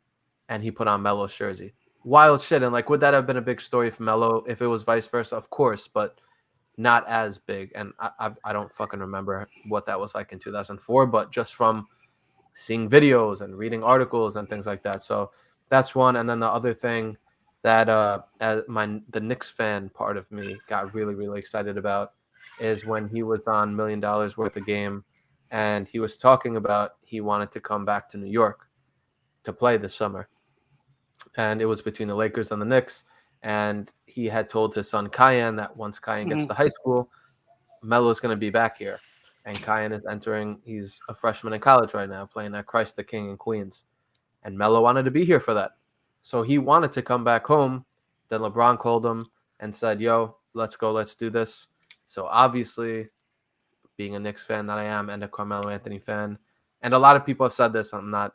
and he put on Melo's jersey. Wild shit. And, like, would that have been a big story for Melo if it was vice versa? Of course, but not as big. And I don't fucking remember what that was like in 2004, but just from seeing videos and reading articles and things like that. So that's one. And then the other thing that the Knicks fan part of me got really, really excited about is when he was on $1 Million Worth of Game, and he was talking about he wanted to come back to New York to play this summer. And it was between the Lakers and the Knicks. And he had told his son Kyan that once Kyan gets to high school, Melo's going to be back here. And Kyan is he's a freshman in college right now, playing at Christ the King in Queens. And Melo wanted to be here for that. So he wanted to come back home. Then LeBron called him and said, yo, let's go, let's do this. So obviously, being a Knicks fan that I am and a Carmelo Anthony fan, and a lot of people have said this, I'm not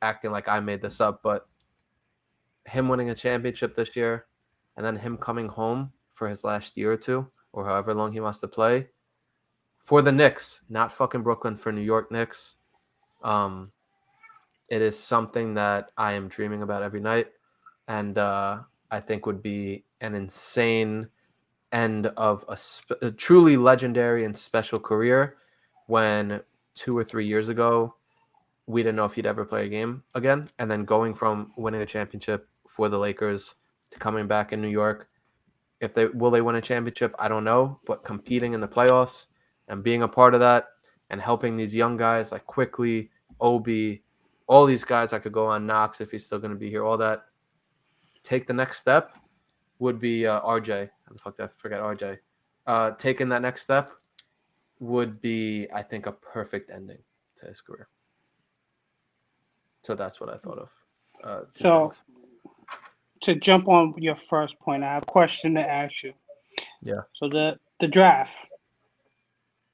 acting like I made this up, but him winning a championship this year and then him coming home for his last year or two or however long he wants to play for the Knicks, not fucking Brooklyn, for New York Knicks. It is something that I am dreaming about every night, and I think would be an insane end of a truly legendary and special career when 2 or 3 years ago we didn't know if he'd ever play a game again. And then going from winning a championship for the Lakers to coming back in New York. Will they win a championship? I don't know. But competing in the playoffs and being a part of that and helping these young guys like Quickly, Obi, all these guys, I could go on Knox if he's still going to be here, all that, take the next step would be RJ. How the fuck did I forget RJ? Taking that next step would be, I think, a perfect ending to his career. So that's what I thought of. So to jump on your first point, I have a question to ask you. Yeah. So the draft,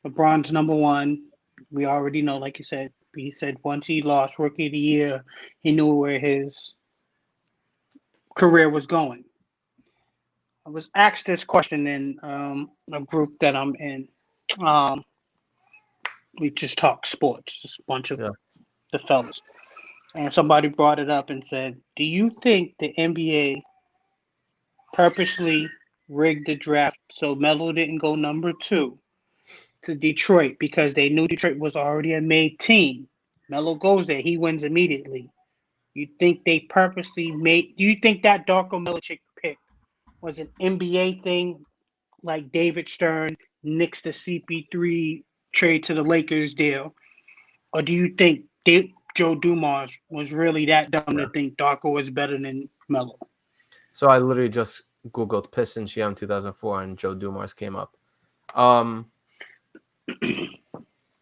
LeBron's number 1. We already know, like you said, he said once he lost Rookie of the Year, he knew where his career was going. I was asked this question in a group that I'm in. We just talk sports, just a bunch of the fellas. And somebody brought it up and said, do you think the NBA purposely rigged the draft so Melo didn't go number 2 to Detroit because they knew Detroit was already a made team? Melo goes there, he wins immediately. You think they purposely do you think that Darko Milicic pick was an NBA thing like David Stern, Knicks to CP3 trade to the Lakers deal? Or do you think Joe Dumars was really that dumb to think Darko was better than Melo? So I literally just Googled Pistons GM 2004 and Joe Dumars came up.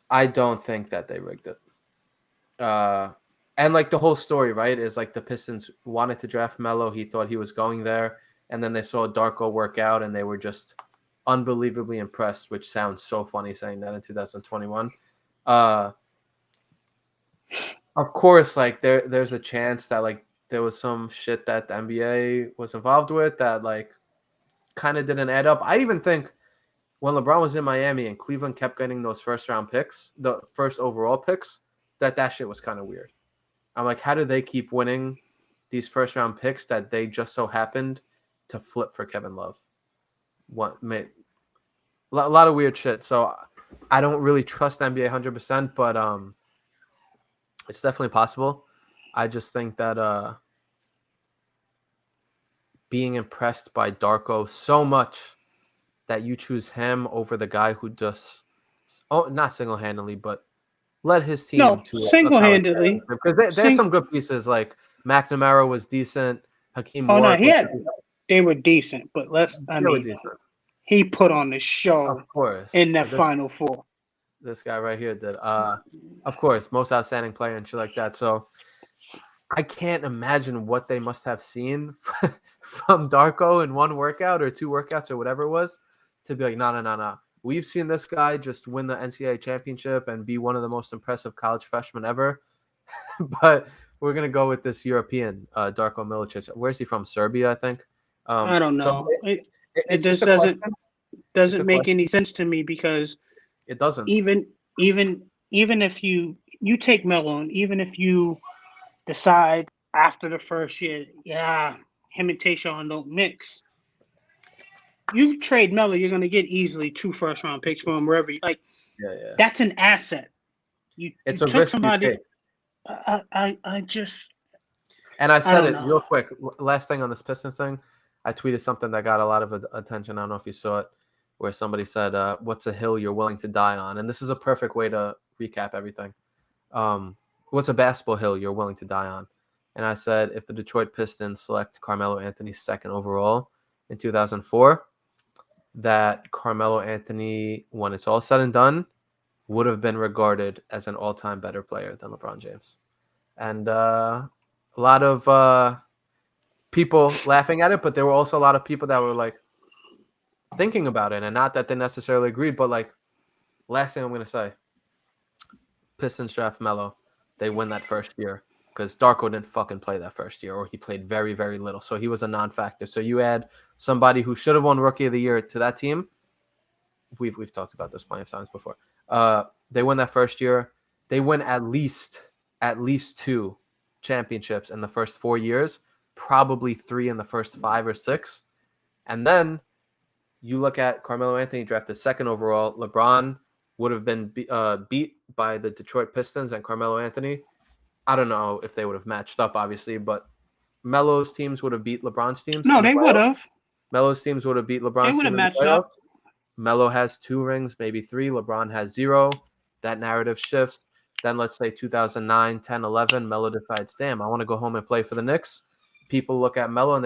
I don't think that they rigged it. And like the whole story, right, is like the Pistons wanted to draft Melo. He thought he was going there. And then they saw Darko work out and they were just unbelievably impressed, which sounds so funny saying that in 2021. Of course, like there's a chance that like there was some shit that the NBA was involved with that like kind of didn't add up. I even think when LeBron was in Miami and Cleveland kept getting those first-round picks, the first overall picks, that shit was kind of weird. I'm like, how do they keep winning these first-round picks that they just so happened to flip for Kevin Love? A lot of weird shit. So I don't really trust NBA 100%, but it's definitely possible. I just think that being impressed by Darko so much that you choose him over the guy who just, not single-handedly, but led his team No, to single-handedly. Because they had some good pieces, like McNamara was decent, Hakeem Oh, no, Warwick. they were decent, but he put on the show Of course. in the Final Four. This guy right here did. Of course, most outstanding player and shit like that. So I can't imagine what they must have seen from Darko in one workout or two workouts or whatever it was to be like, no. We've seen this guy just win the NCAA championship and be one of the most impressive college freshmen ever. But we're going to go with this European, Darko Milicic. Where's he from? Serbia, I think. I don't know. So it just doesn't make any sense to me because it doesn't. Even if you take Melo, and even if you decide after the first year, him and Tayshaun don't mix. You trade Melo, you're gonna get easily 2 first-round picks from him wherever you like. Yeah. That's an asset. It's you a took risk somebody. you take. I just. And I said it real know. quick. Last thing on this Pistons thing, I tweeted something that got a lot of attention. I don't know if you saw it, where somebody said, "What's a hill you're willing to die on?" And this is a perfect way to recap everything. What's a basketball hill you're willing to die on? And I said, if the Detroit Pistons select Carmelo Anthony second overall in 2004, that Carmelo Anthony, when it's all said and done, would have been regarded as an all-time better player than LeBron James. And a lot of people laughing at it, but there were also a lot of people that were like thinking about it, and not that they necessarily agreed, but like, last thing I'm going to say, Pistons draft Melo. They win that first year because Darko didn't fucking play that first year, or he played very, very little. So he was a non-factor. So you add somebody who should have won Rookie of the Year to that team. We've talked about this plenty of times before. They win that first year. They win at least 2 championships in the first 4 years, probably 3 in the first 5 or 6. And then you look at Carmelo Anthony drafted second overall. LeBron would have been beat by the Detroit Pistons and Carmelo Anthony. I don't know if they would have matched up, obviously, but Melo's teams would have beat LeBron's teams. No, they would have. Melo's teams would have beat LeBron's team in the playoffs. Melo has 2 rings, maybe 3. LeBron has 0. That narrative shifts. Then let's say 2009, 10, 11, Melo decides, damn, I want to go home and play for the Knicks. People look at Melo and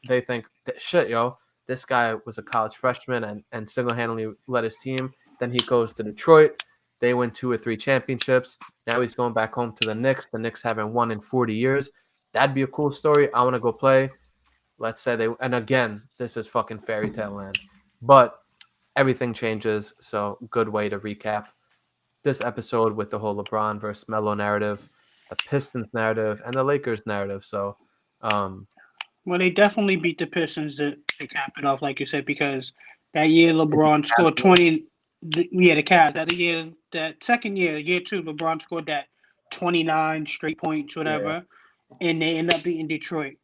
they think, shit, yo, this guy was a college freshman and single-handedly led his team. Then he goes to Detroit. They win 2 or 3 championships. Now he's going back home to the Knicks. The Knicks haven't won in 40 years. That'd be a cool story. I want to go play. Let's say and again, this is fucking fairy tale land. But everything changes. So good way to recap this episode with the whole LeBron versus Melo narrative, the Pistons narrative, and the Lakers narrative. So, well, they definitely beat the Pistons to cap it off, like you said, because that year LeBron scored 20. Yeah, the Cavs. That second year, year 2, LeBron scored that 29 straight points, whatever, and they end up beating Detroit.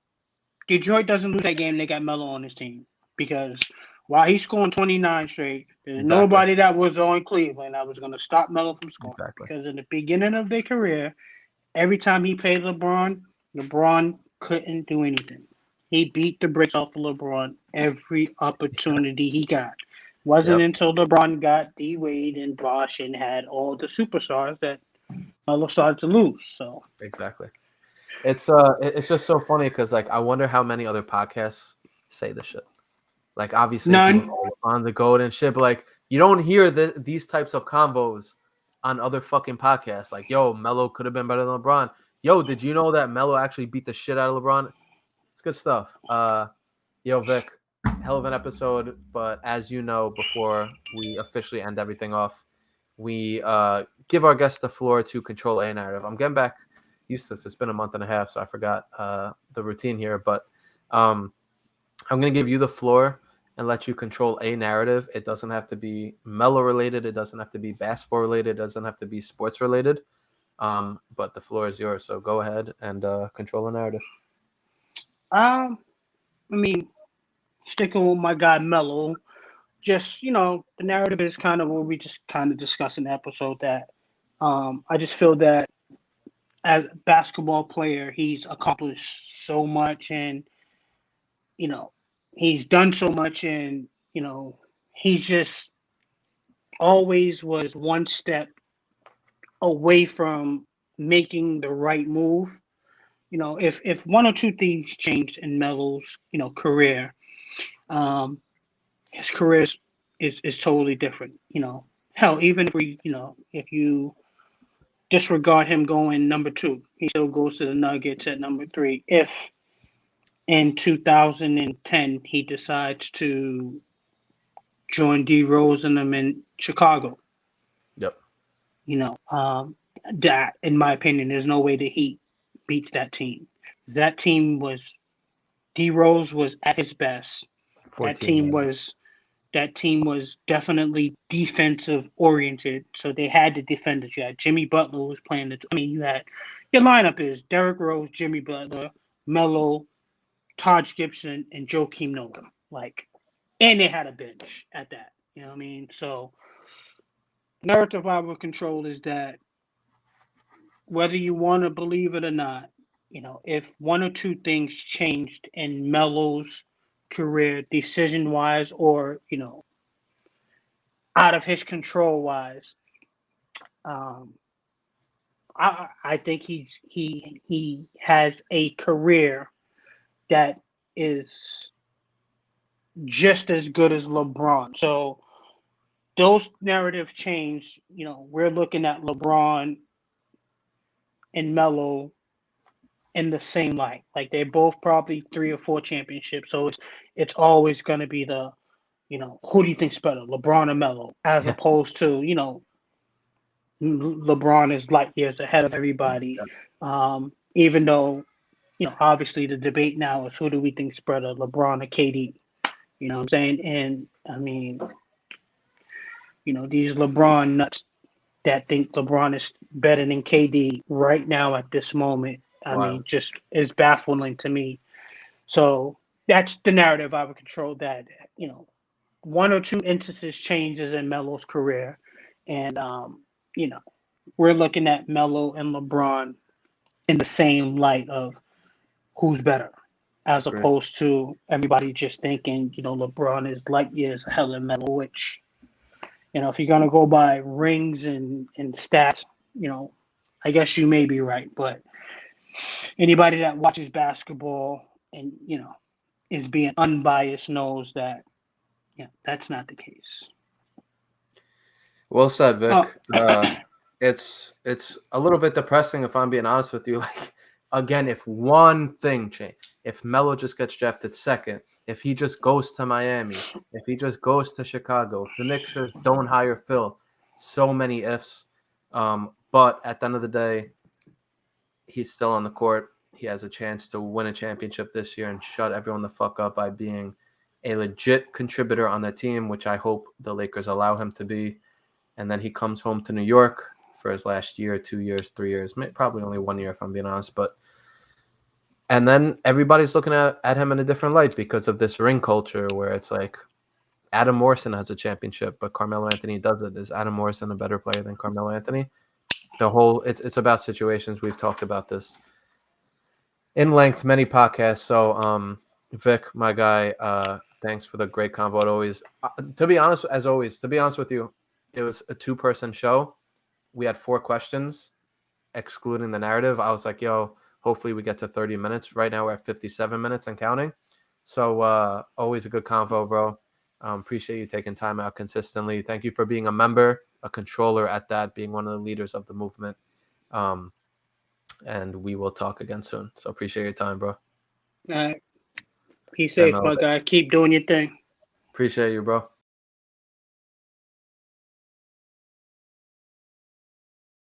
Detroit doesn't lose that game. They got Melo on his team because while he's scoring 29 straight, there's nobody that was on Cleveland that was going to stop Melo from scoring. Exactly. Because in the beginning of their career, every time he played LeBron couldn't do anything. He beat the brakes off of LeBron every opportunity he got. Wasn't until LeBron got D Wade and Bosh and had all the superstars that Melo started to lose. So exactly, it's just so funny because like I wonder how many other podcasts say this shit. Like obviously none on the GOAT and shit, but like you don't hear these types of combos on other fucking podcasts. Like, yo, Melo could have been better than LeBron. Yo, did you know that Melo actually beat the shit out of LeBron? It's good stuff. Yo, Vic. Hell of an episode, but as you know, before we officially end everything off, we give our guests the floor to control a narrative. I'm getting back used to this. It's been a month and a half, so I forgot the routine here, but I'm going to give you the floor and let you control a narrative. It doesn't have to be Melo related. It doesn't have to be basketball related. It doesn't have to be sports related. But the floor is yours. So go ahead and control the narrative. I mean, sticking with my guy Melo, just the narrative is kind of what we just kind of discussed in the episode. That I just feel that as a basketball player, he's accomplished so much, and he's done so much, and he's just always was one step away from making the right move. If one or two things changed in Melo's career, his career is totally different. Hell, even if you disregard him going number 2, he still goes to the Nuggets at number 3. If in 2010 he decides to join D Rose and them in Chicago. Yep. That, in my opinion, there's no way the Heat beats that team. That team was D Rose was at his best. That team was definitely defensive oriented. So they had the defenders. You had Jimmy Butler who was playing you had your lineup is Derrick Rose, Jimmy Butler, Melo, Taj Gibson, and Joakim Noah. And they had a bench at that. You know what I mean? So narrative I would control is that whether you want to believe it or not, if one or two things changed in Melo's career, decision-wise, or out of his control-wise, I think he has a career that is just as good as LeBron. So those narratives change. We're looking at LeBron and Melo in the same light. They're both probably 3 or 4 championships. So it's always going to be the, who do you think's better, LeBron or Melo, as opposed to, LeBron is light years ahead of everybody. Even though, obviously the debate now is who do we think's better, LeBron or KD? You know what I'm saying? And I mean, these LeBron nuts that think LeBron is better than KD right now at this moment, I mean, just is baffling to me. So that's the narrative I would control, that, one or two instances changes in Melo's career. And, we're looking at Melo and LeBron in the same light of who's better, as opposed to everybody just thinking, LeBron is light years ahead of Melo, which, if you're going to go by rings and stats, I guess you may be right. But anybody that watches basketball and, is being unbiased knows that, that's not the case. Well said, Vic. It's a little bit depressing, if I'm being honest with you. Again, if one thing changed, if Melo just gets drafted second, if he just goes to Miami, if he just goes to Chicago, if the Knicks don't hire Phil, so many ifs. But at the end of the day, he's still on the court. He has a chance to win a championship this year and shut everyone the fuck up by being a legit contributor on the team, which I hope the Lakers allow him to be. And then he comes home to New York for his last year, 2 years, 3 years, probably only 1 year if I'm being honest. And then everybody's looking at him in a different light because of this ring culture where it's like Adam Morrison has a championship, but Carmelo Anthony doesn't. Is Adam Morrison a better player than Carmelo Anthony? It's about situations. We've talked about this in length, many podcasts. So, Vic, my guy, thanks for the great convo. Always, to be honest with you, it was a 2-person show. We had 4 questions, excluding the narrative. I was like, yo, hopefully we get to 30 minutes. Right now we're at 57 minutes and counting. So always a good convo, bro. Appreciate you taking time out consistently. Thank you for being a member, a controller at that, being one of the leaders of the movement. And we will talk again soon. So appreciate your time, bro. All right. Be safe, my guy. Keep doing your thing. Appreciate you, bro.